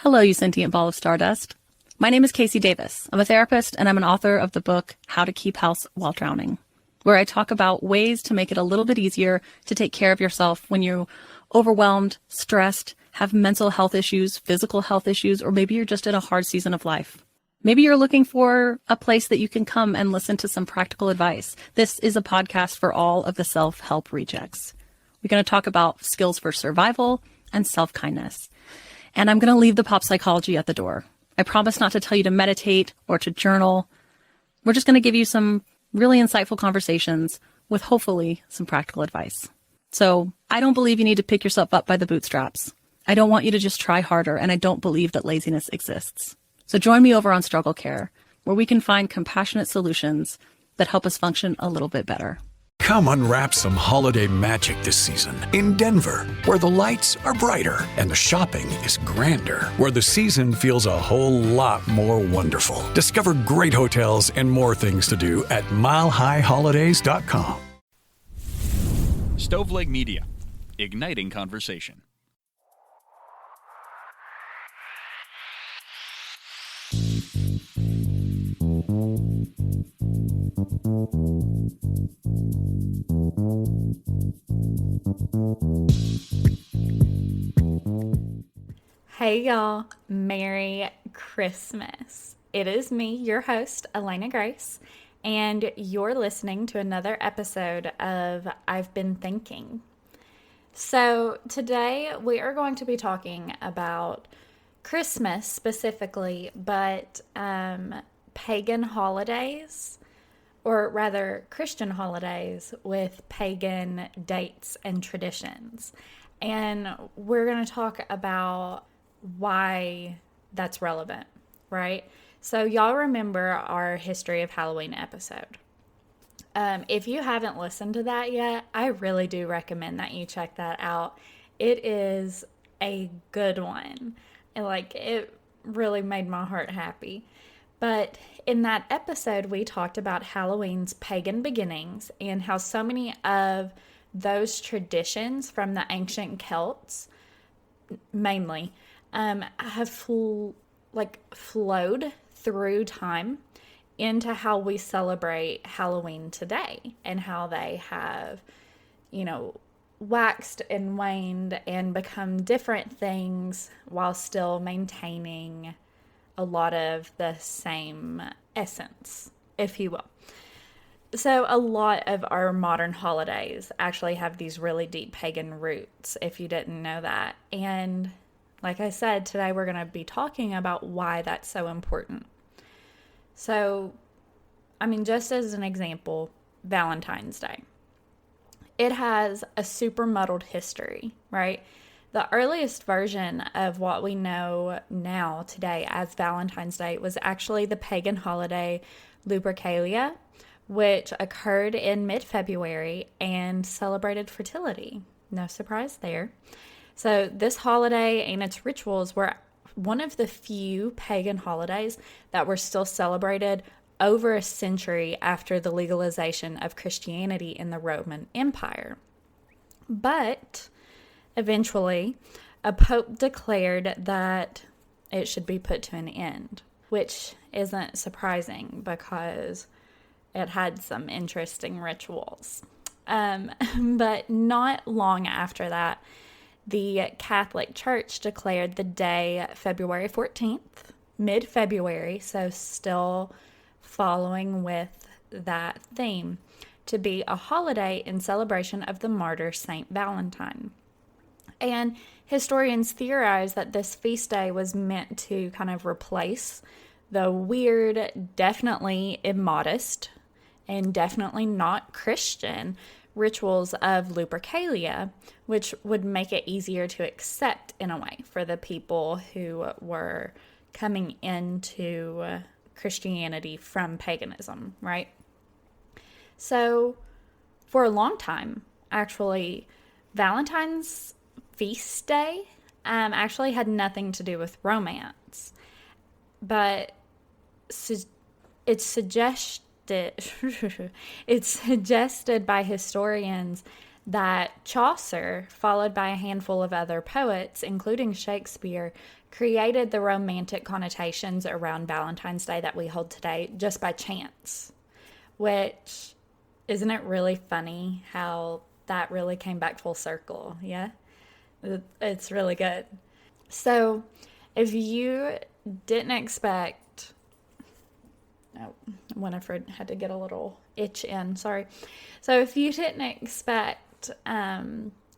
Hello, you sentient ball of stardust. My name is Casey Davis. I'm a therapist and I'm an author of the book How to Keep House While Drowning, where I talk about ways to make it a little bit easier to take care of yourself when you're overwhelmed, stressed, have mental health issues, physical health issues, or maybe you're just in a hard season of life. Maybe you're looking for a place that you can come and listen to some practical advice. This is a podcast for all of the self-help rejects. We're going to talk about skills for survival and self-kindness. And I'm going to leave the pop psychology at the door. I promise not to tell you to meditate or to journal. We're just going to give you some really insightful conversations with hopefully some practical advice. So I don't believe you need to pick yourself up by the bootstraps. I don't want you to just try harder, and I don't believe that laziness exists. So join me over on Struggle Care, where we can find compassionate solutions that help us function a little bit better. Come unwrap some holiday magic this season in Denver, where the lights are brighter and the shopping is grander, where the season feels a whole lot more wonderful. Discover great hotels and more things to do at milehighholidays.com. Stoveleg Media, igniting conversation. Hey y'all, Merry Christmas. It is me, your host, Elena Grace, and you're listening to another episode of I've Been Thinking. So today we are going to be talking about Christmas specifically, but pagan holidays, or rather Christian holidays with pagan dates and traditions. And we're going to talk about why that's relevant, right? So y'all remember our History of Halloween episode. If you haven't listened to that yet, I really do recommend that you check that out. It is a good one. And it really made my heart happy. But in that episode, we talked about Halloween's pagan beginnings and how so many of those traditions from the ancient Celts, mainly, have flowed through time into how we celebrate Halloween today, and how they have, waxed and waned and become different things while still maintaining a lot of the same essence, if you will. So a lot of our modern holidays actually have these really deep pagan roots, if you didn't know that. And like I said, today we're going to be talking about why that's so important. So, just as an example, Valentine's Day. It has a super muddled history, right? The earliest version of what we know now today as Valentine's Day was actually the pagan holiday Lupercalia, which occurred in mid-February and celebrated fertility. No surprise there. So this holiday and its rituals were one of the few pagan holidays that were still celebrated over a century after the legalization of Christianity in the Roman Empire. But eventually, a pope declared that it should be put to an end, which isn't surprising because it had some interesting rituals. But not long after that, the Catholic Church declared the day February 14th, mid-February, so still following with that theme, to be a holiday in celebration of the martyr Saint Valentine. And historians theorize that this feast day was meant to kind of replace the weird, definitely immodest, and definitely not Christian rituals of Lupercalia, which would make it easier to accept in a way for the people who were coming into Christianity from paganism, right? So for a long time, actually, Valentine's feast day actually had nothing to do with romance, but it's suggested by historians that Chaucer, followed by a handful of other poets, including Shakespeare, created the romantic connotations around Valentine's Day that we hold today just by chance. Which, isn't it really funny how that really came back full circle? Yeah? It's really good. So, if you didn't expect... Oh, Winifred had to get a little itch in, sorry. So, if you didn't expect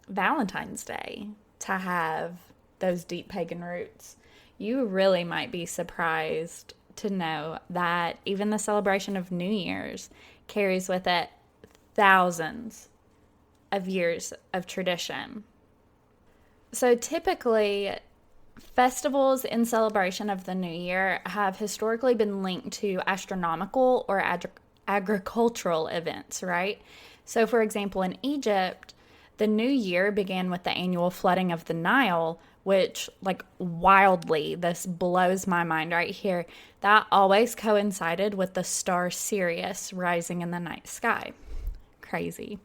Valentine's Day to have those deep pagan roots, you really might be surprised to know that even the celebration of New Year's carries with it thousands of years of tradition. So typically, festivals in celebration of the New Year have historically been linked to astronomical or agricultural events, right? So for example, in Egypt, the New Year began with the annual flooding of the Nile, which, like, wildly, this blows my mind right here, that always coincided with the star Sirius rising in the night sky. Crazy.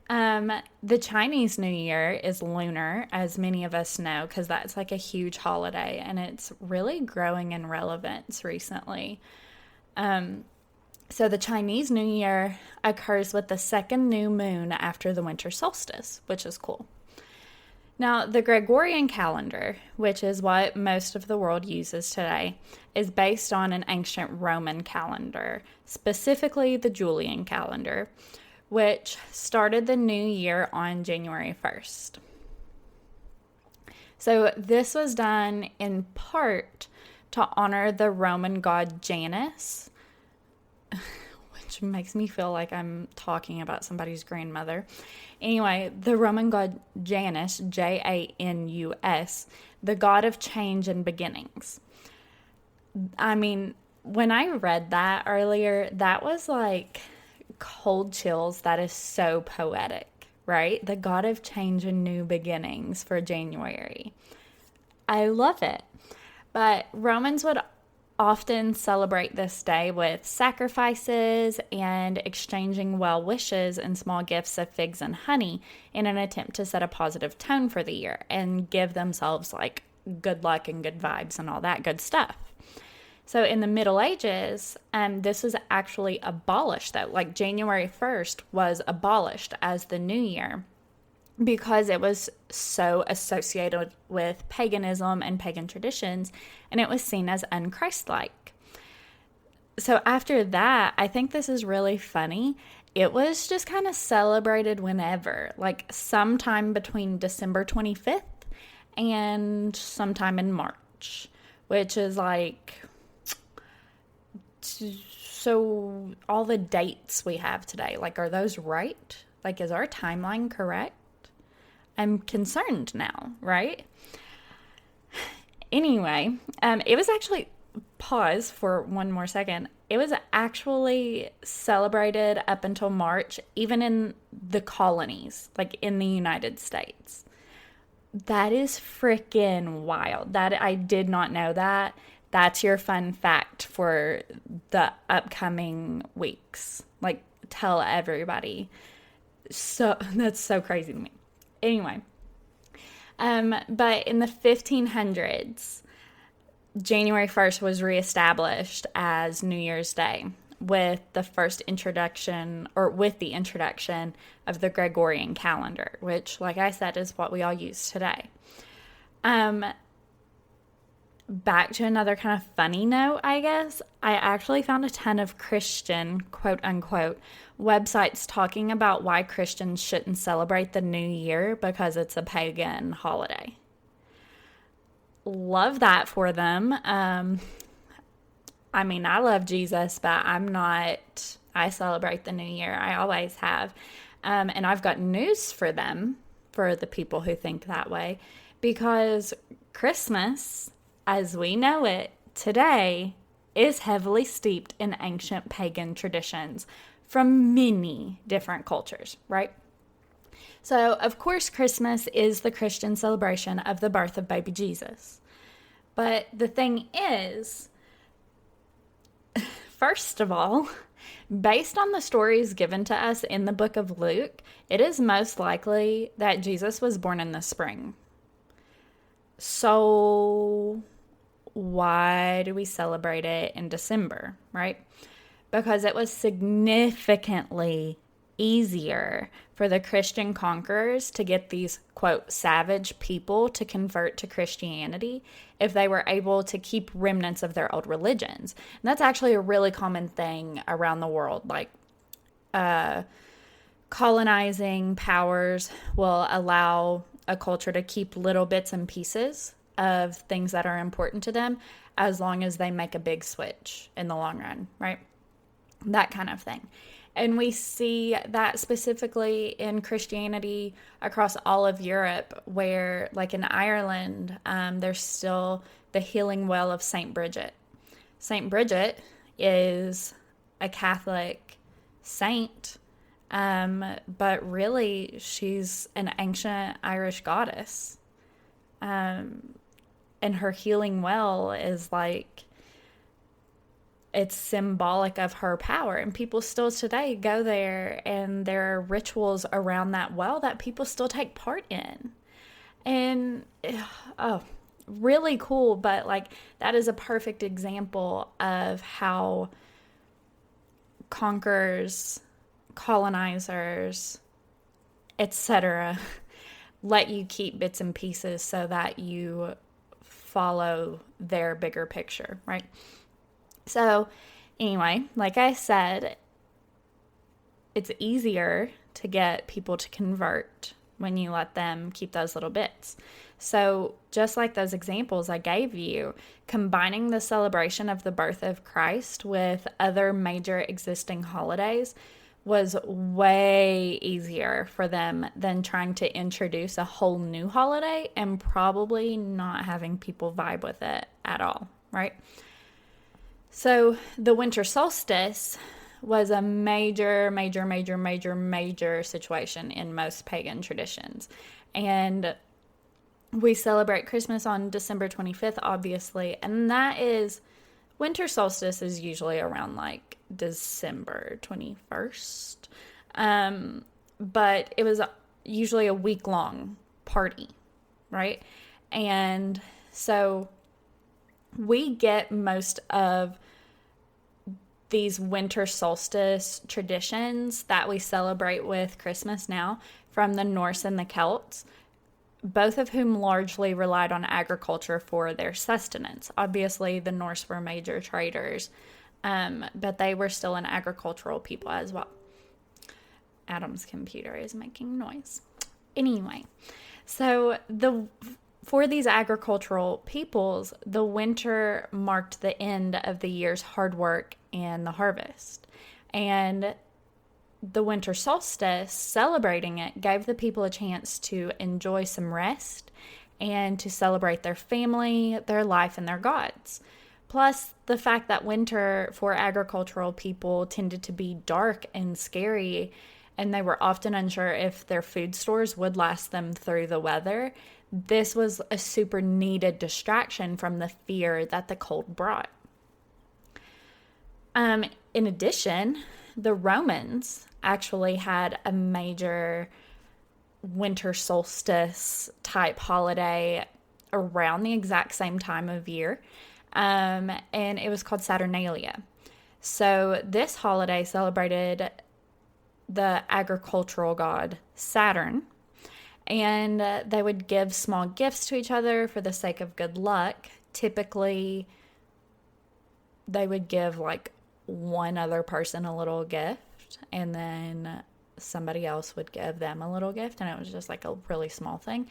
The Chinese New Year is lunar, as many of us know, because that's like a huge holiday, and it's really growing in relevance recently. So the Chinese New Year occurs with the second new moon after the winter solstice, which is cool. Now, the Gregorian calendar, which is what most of the world uses today, is based on an ancient Roman calendar, specifically the Julian calendar, which started the new year on January 1st. So this was done in part to honor the Roman god Janus, which makes me feel like I'm talking about somebody's grandmother. Anyway, the Roman god Janus, Janus, the god of change and beginnings. I mean, when I read that earlier, that was like cold chills. That is so poetic, right? The god of change and new beginnings for January. I love it. But Romans would often celebrate this day with sacrifices and exchanging well wishes and small gifts of figs and honey in an attempt to set a positive tone for the year and give themselves like good luck and good vibes and all that good stuff. So in the Middle Ages, this was actually abolished, though. Like January 1st was abolished as the new year because it was so associated with paganism and pagan traditions, and it was seen as unchristlike. So after that, I think this is really funny. It was just kind of celebrated whenever, like sometime between December 25th and sometime in March, which is like... So all the dates we have today, like, are those right? Like, is our timeline correct? I'm concerned now, right? Anyway, it was actually, pause for one more second. It was actually celebrated up until March, even in the colonies, like in the United States. That is freaking wild. That I did not know that. That's your fun fact for the upcoming weeks. Like, tell everybody. So that's so crazy to me. Anyway, but in the 1500s, January 1st was reestablished as New Year's Day with the introduction of the Gregorian calendar, which, like I said, is what we all use today. Back to another kind of funny note, I guess. I actually found a ton of Christian, quote unquote, websites talking about why Christians shouldn't celebrate the new year because it's a pagan holiday. Love that for them. I mean, I love Jesus, but I celebrate the new year. I always have. And I've got news for them, for the people who think that way, because Christmas, as we know it today, is heavily steeped in ancient pagan traditions from many different cultures, right? So, of course, Christmas is the Christian celebration of the birth of baby Jesus. But the thing is, first of all, based on the stories given to us in the book of Luke, it is most likely that Jesus was born in the spring. So why do we celebrate it in December, right? Because it was significantly easier for the Christian conquerors to get these, quote, savage people to convert to Christianity if they were able to keep remnants of their old religions. And that's actually a really common thing around the world. Like, colonizing powers will allow a culture to keep little bits and pieces of things that are important to them as long as they make a big switch in the long run, right? That kind of thing. And we see that specifically in Christianity across all of Europe, where, like in Ireland, there's still the healing well of St. Bridget. St. Bridget is a Catholic saint, but really she's an ancient Irish goddess. And her healing well is like, it's symbolic of her power, and people still today go there, and there are rituals around that well that people still take part in. And really cool. But like, that is a perfect example of how conquerors, colonizers, etc., let you keep bits and pieces so that you follow their bigger picture, right? So anyway, like I said, it's easier to get people to convert when you let them keep those little bits. So just like those examples I gave you, combining the celebration of the birth of Christ with other major existing holidays was way easier for them than trying to introduce a whole new holiday and probably not having people vibe with it at all, right? So the winter solstice was a major situation in most pagan traditions. And we celebrate Christmas on December 25th, obviously. And that is, winter solstice is usually around like December 21st. But it was usually a week-long party, right? And so we get most of these winter solstice traditions that we celebrate with Christmas now from the Norse and the Celts, both of whom largely relied on agriculture for their sustenance. Obviously, the Norse were major traders, but they were still an agricultural people as well. Adam's computer is making noise. Anyway, so for these agricultural peoples, the winter marked the end of the year's hard work and the harvest. And the winter solstice, celebrating it, gave the people a chance to enjoy some rest and to celebrate their family, their life, and their gods. Plus, the fact that winter for agricultural people tended to be dark and scary, and they were often unsure if their food stores would last them through the weather. This was a super needed distraction from the fear that the cold brought. In addition, the Romans actually had a major winter solstice type holiday around the exact same time of year, and it was called Saturnalia. So this holiday celebrated the agricultural god Saturn, and they would give small gifts to each other for the sake of good luck. Typically, they would give like one other person a little gift, and then somebody else would give them a little gift, and it was just like a really small thing.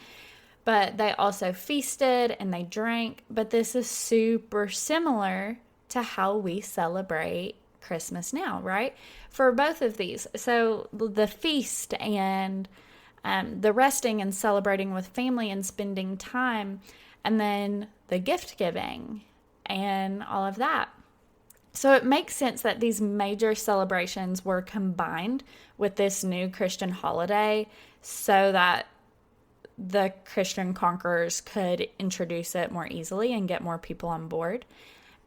But they also feasted and they drank. But this is super similar to how we celebrate Christmas now, right? For both of these. So the feast and the resting and celebrating with family and spending time, and then the gift giving and all of that. So it makes sense that these major celebrations were combined with this new Christian holiday so that the Christian conquerors could introduce it more easily and get more people on board.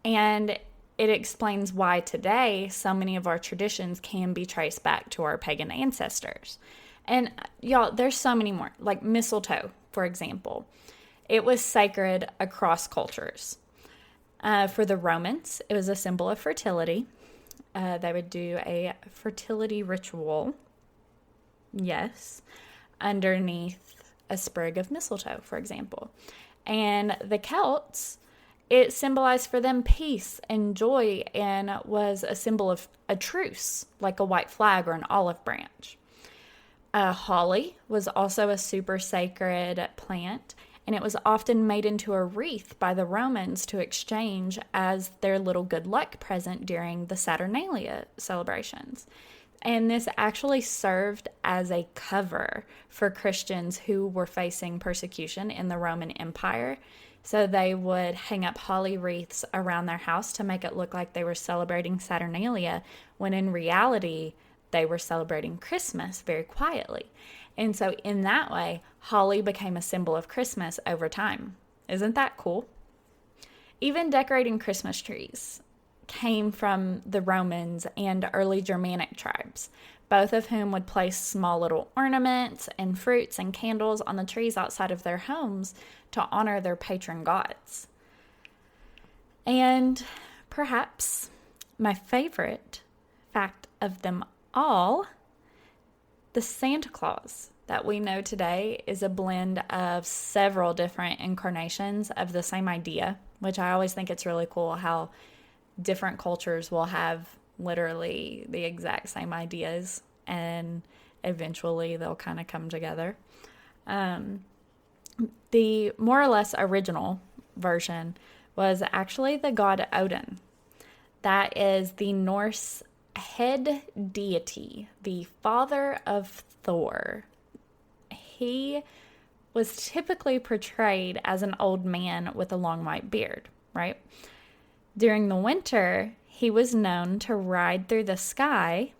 And it explains why today so many of our traditions can be traced back to our pagan ancestors. And y'all, there's so many more, like mistletoe, for example. It was sacred across cultures. For the Romans, it was a symbol of fertility. They would do a fertility ritual, yes, underneath a sprig of mistletoe, for example. And the Celts, it symbolized for them peace and joy and was a symbol of a truce, like a white flag or an olive branch. Holly was also a super sacred plant, and it was often made into a wreath by the Romans to exchange as their little good luck present during the Saturnalia celebrations. And this actually served as a cover for Christians who were facing persecution in the Roman Empire. So they would hang up holly wreaths around their house to make it look like they were celebrating Saturnalia, when in reality, they were celebrating Christmas very quietly. And so in that way, holly became a symbol of Christmas over time. Isn't that cool? Even decorating Christmas trees came from the Romans and early Germanic tribes, both of whom would place small little ornaments and fruits and candles on the trees outside of their homes to honor their patron gods. And perhaps my favorite fact of them all, the Santa Claus that we know today is a blend of several different incarnations of the same idea, which I always think it's really cool how different cultures will have literally the exact same ideas and eventually they'll kind of come together. The more or less original version was actually the god Odin. That is the Norse head deity, the father of Thor. He was typically portrayed as an old man with a long white beard, right? During the winter, he was known to ride through the sky,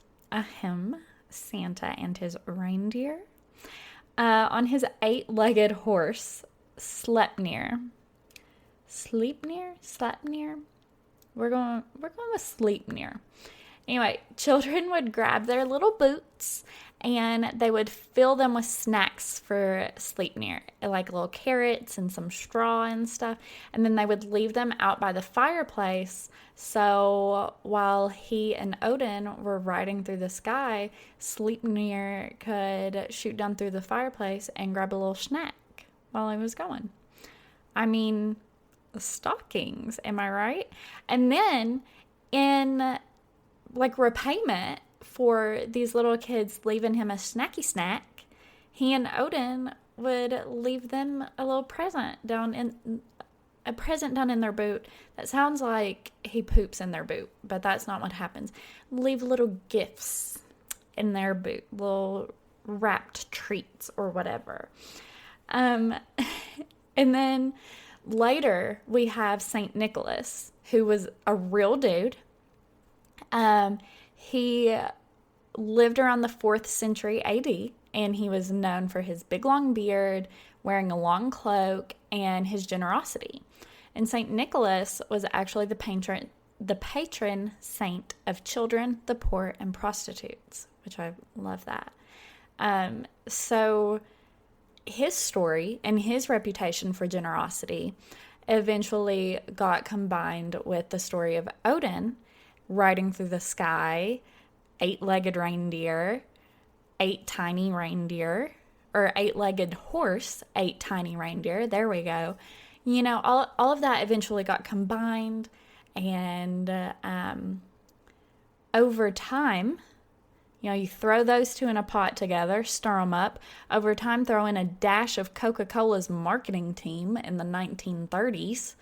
Santa and his reindeer, on his 8-legged horse, Sleipnir. Sleipnir? We're going with Sleipnir. Anyway, children would grab their little boots and they would fill them with snacks for Sleipnir, like little carrots and some straw and stuff. And then they would leave them out by the fireplace. So while he and Odin were riding through the sky, Sleipnir could shoot down through the fireplace and grab a little snack while he was going. I mean, stockings, am I right? And then in like repayment for these little kids leaving him a snacky snack, he and Odin would leave them a little present down in their boot. That sounds like he poops in their boot, but that's not what happens. Leave little gifts in their boot, little wrapped treats or whatever. And then later we have Saint Nicholas, who was a real dude. He lived around the 4th century AD, and he was known for his big long beard, wearing a long cloak, and his generosity. And Saint Nicholas was actually the patron saint of children, the poor, and prostitutes, which I love that. So his story and his reputation for generosity eventually got combined with the story of Odin riding through the sky, 8-legged reindeer, 8 tiny reindeer, or 8-legged horse, 8 tiny reindeer. There we go. You know, all of that eventually got combined, and over time, you know, you throw those two in a pot together, stir them up. Over time, throw in a dash of Coca-Cola's marketing team in the 1930s,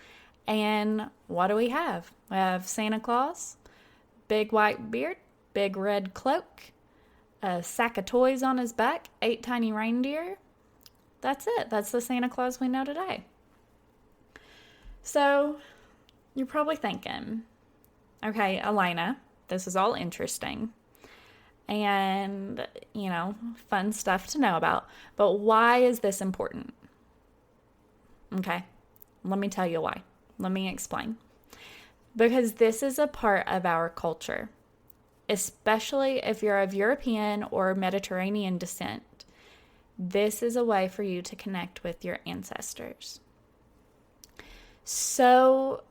and what do we have? We have Santa Claus, big white beard, big red cloak, a sack of toys on his back, 8 tiny reindeer. That's it. That's the Santa Claus we know today. So you're probably thinking, okay, Elena, this is all interesting and, you know, fun stuff to know about, but why is this important? Okay, let me tell you why. Let me explain. Because this is a part of our culture, especially if you're of European or Mediterranean descent. This is a way for you to connect with your ancestors. So,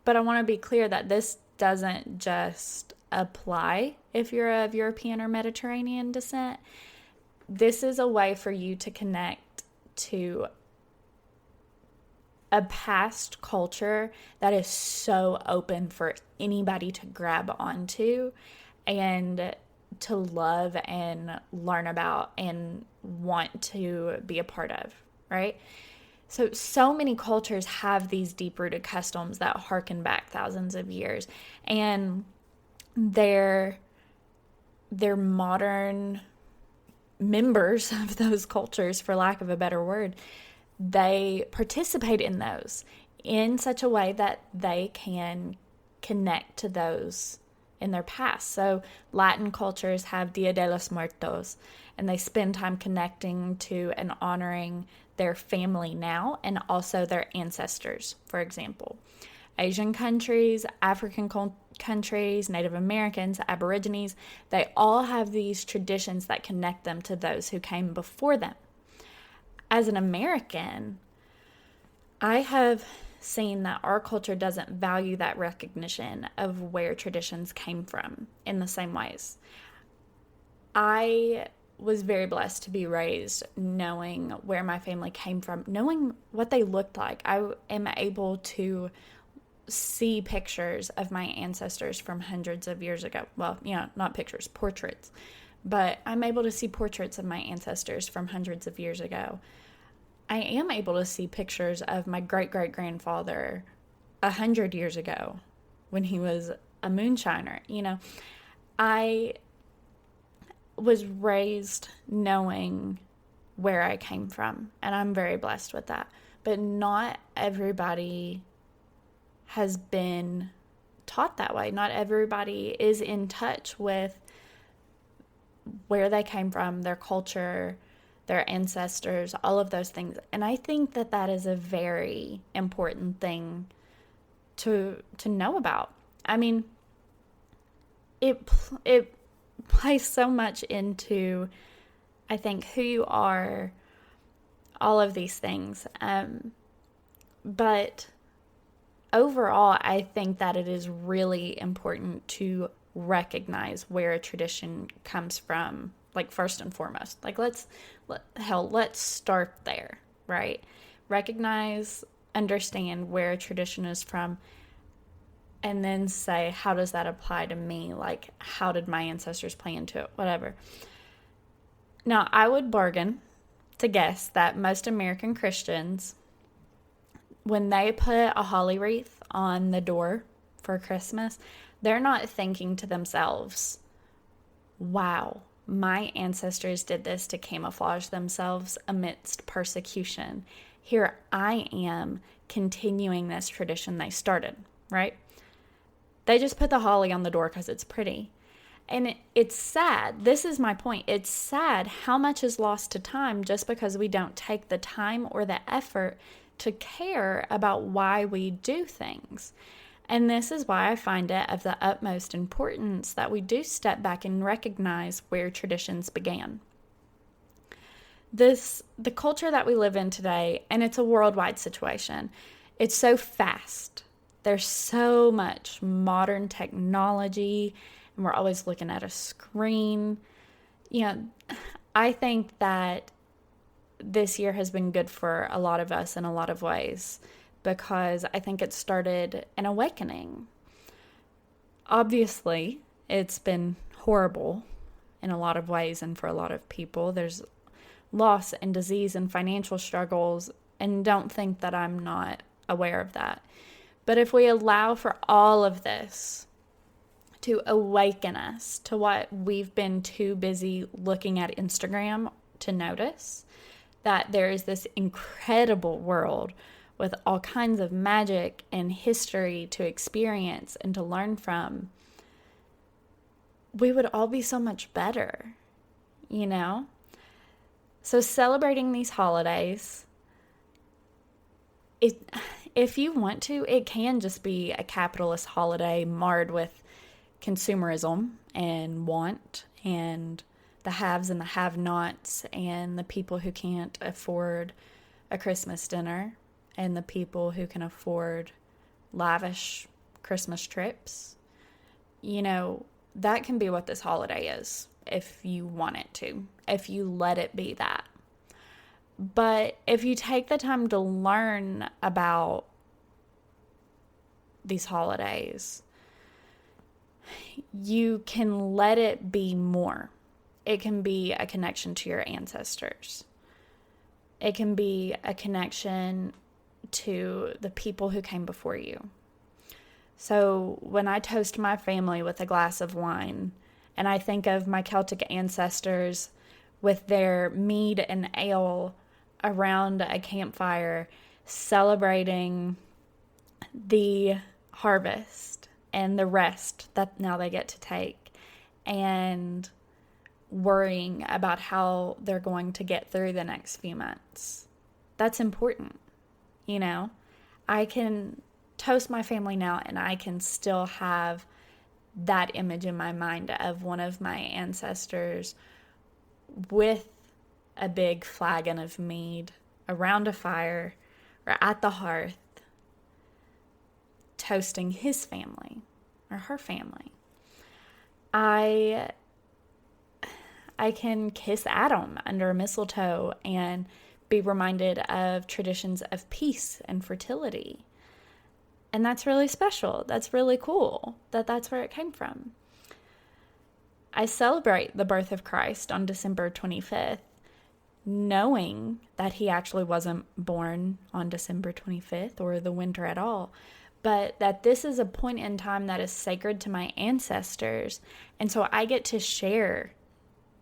but I want to be clear that this doesn't just apply if you're of European or Mediterranean descent. This is a way for you to connect to a past culture that is so open for anybody to grab onto and to love and learn about and want to be a part of, right? So many cultures have these deep-rooted customs that harken back thousands of years, and they're modern members of those cultures, for lack of a better word. They participate in those in such a way that they can connect to those in their past. So Latin cultures have Dia de los Muertos, and they spend time connecting to and honoring their family now and also their ancestors, for example. Asian countries, African countries, Native Americans, Aborigines, they all have these traditions that connect them to those who came before them. As an American, I have seen that our culture doesn't value that recognition of where traditions came from in the same ways. I was very blessed to be raised knowing where my family came from, knowing what they looked like. I am able to see pictures of my ancestors from hundreds of years ago. Well, not pictures, portraits. But I'm able to see portraits of my ancestors from hundreds of years ago. I am able to see pictures of my great-great-grandfather 100 years ago when he was a moonshiner. I was raised knowing where I came from, and I'm very blessed with that. But not everybody has been taught that way. Not everybody is in touch with where they came from, their culture, their ancestors, all of those things. And I think that that is a very important thing to know about. I mean, it plays so much into, I think, who you are, all of these things. But overall, I think that it is really important to recognize where a tradition comes from, like first and foremost. Like let's start there, right? Recognize, understand where a tradition is from, and then say, how does that apply to me? Like, how did my ancestors play into it? Whatever. Now, I would bargain to guess that most American Christians, when they put a holly wreath on the door for Christmas, they're not thinking to themselves, wow, my ancestors did this to camouflage themselves amidst persecution. Here I am continuing this tradition they started, right? They just put the holly on the door because it's pretty. And it's sad. This is my point. It's sad how much is lost to time just because we don't take the time or the effort to care about why we do things. And this is why I find it of the utmost importance that we do step back and recognize where traditions began. The culture that we live in today, and it's a worldwide situation, it's so fast. There's so much modern technology, and we're always looking at a screen. I think that this year has been good for a lot of us in a lot of ways, because I think it started an awakening. Obviously, it's been horrible in a lot of ways and for a lot of people. There's loss and disease and financial struggles, and don't think that I'm not aware of that. But if we allow for all of this to awaken us to what we've been too busy looking at Instagram to notice, that there is this incredible world with all kinds of magic and history to experience and to learn from, we would all be so much better, So celebrating these holidays, if you want to, it can just be a capitalist holiday marred with consumerism and want and the haves and the have-nots and the people who can't afford a Christmas dinner and the people who can afford lavish Christmas trips. You know, that can be what this holiday is if you want it to, if you let it be that. But if you take the time to learn about these holidays, you can let it be more. It can be a connection to your ancestors. It can be a connection to the people who came before you. So when I toast my family with a glass of wine, and I think of my Celtic ancestors with their mead and ale around a campfire, celebrating the harvest and the rest that now they get to take, and worrying about how they're going to get through the next few months. That's important. You know, I can toast my family now and I can still have that image in my mind of one of my ancestors with a big flagon of mead around a fire or at the hearth, toasting his family or her family. I can kiss Adam under a mistletoe and be reminded of traditions of peace and fertility. And that's really special. That's really cool that that's where it came from. I celebrate the birth of Christ on December 25th, knowing that he actually wasn't born on December 25th or the winter at all, but that this is a point in time that is sacred to my ancestors. And so I get to share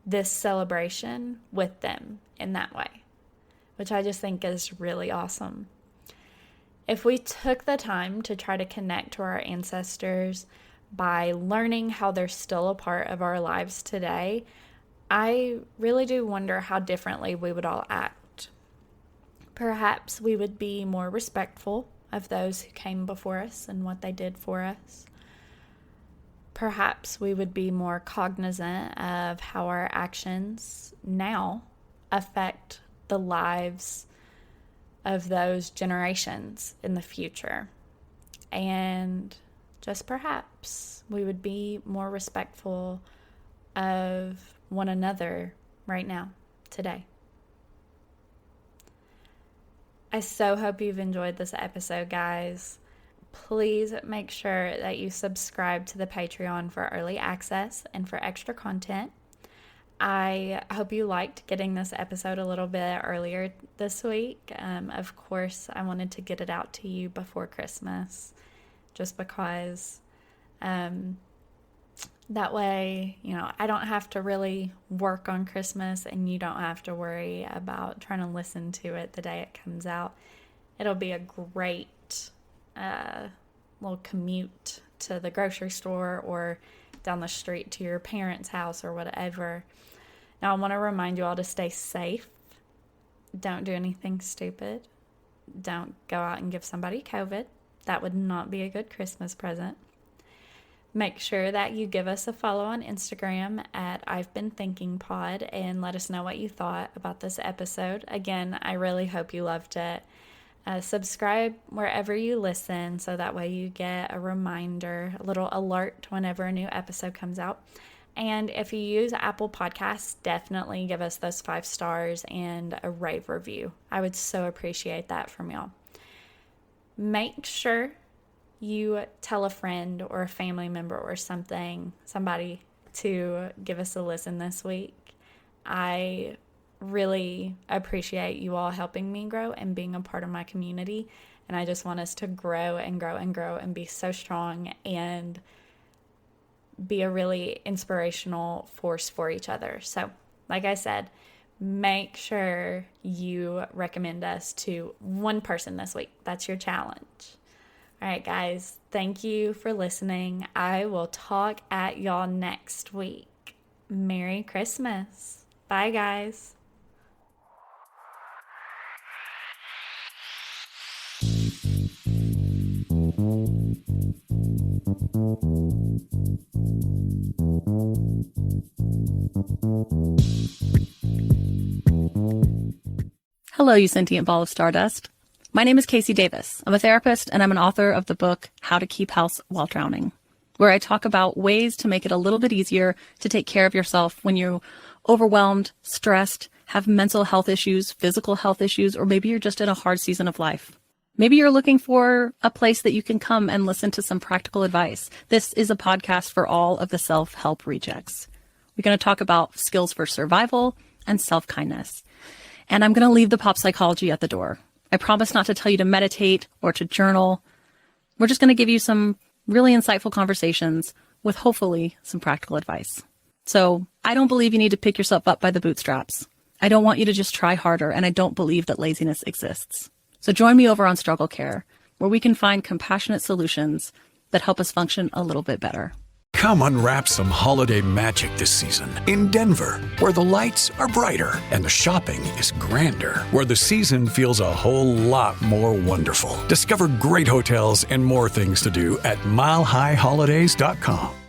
this celebration with them in that way, which I just think is really awesome. If we took the time to try to connect to our ancestors by learning how they're still a part of our lives today, I really do wonder how differently we would all act. Perhaps we would be more respectful of those who came before us and what they did for us. Perhaps we would be more cognizant of how our actions now affect the lives of those generations in the future. And just perhaps we would be more respectful of one another right now, today. I so hope you've enjoyed this episode, guys. Please make sure that you subscribe to the Patreon for early access and for extra content. I hope you liked getting this episode a little bit earlier this week. Of course, I wanted to get it out to you before Christmas, just because that way, you know, I don't have to really work on Christmas and you don't have to worry about trying to listen to it the day it comes out. It'll be a great little commute to the grocery store or down the street to your parents' house or whatever. Now, I want to remind you all to stay safe. Don't do anything stupid. Don't go out and give somebody COVID. That would not be a good Christmas present. Make sure that you give us a follow on Instagram at I've Been Thinking Pod and let us know what you thought about this episode. Again, I really hope you loved it. Subscribe wherever you listen so that way you get a reminder, a little alert whenever a new episode comes out. And if you use Apple Podcasts, definitely give us those 5 stars and a rave review. I would so appreciate that from y'all. Make sure you tell a friend or a family member or somebody to give us a listen this week. I really appreciate you all helping me grow and being a part of my community. And I just want us to grow and grow and grow and be so strong and be a really inspirational force for each other. So, like I said, make sure you recommend us to one person this week. That's your challenge. All right, guys, thank you for listening. I will talk at y'all next week. Merry Christmas. Bye, guys. Hello, you sentient ball of stardust. My name is Casey Davis. I'm a therapist and I'm an author of the book How to Keep House While Drowning, where I talk about ways to make it a little bit easier to take care of yourself when you're overwhelmed, stressed, have mental health issues, physical health issues, or maybe you're just in a hard season of life. Maybe you're looking for a place that you can come and listen to some practical advice. This is a podcast for all of the self-help rejects. We're going to talk about skills for survival and self-kindness. And I'm going to leave the pop psychology at the door. I promise not to tell you to meditate or to journal. We're just going to give you some really insightful conversations with hopefully some practical advice. So I don't believe you need to pick yourself up by the bootstraps. I don't want you to just try harder, and I don't believe that laziness exists. So join me over on Struggle Care, where we can find compassionate solutions that help us function a little bit better. Come unwrap some holiday magic this season in Denver, where the lights are brighter and the shopping is grander, where the season feels a whole lot more wonderful. Discover great hotels and more things to do at milehighholidays.com.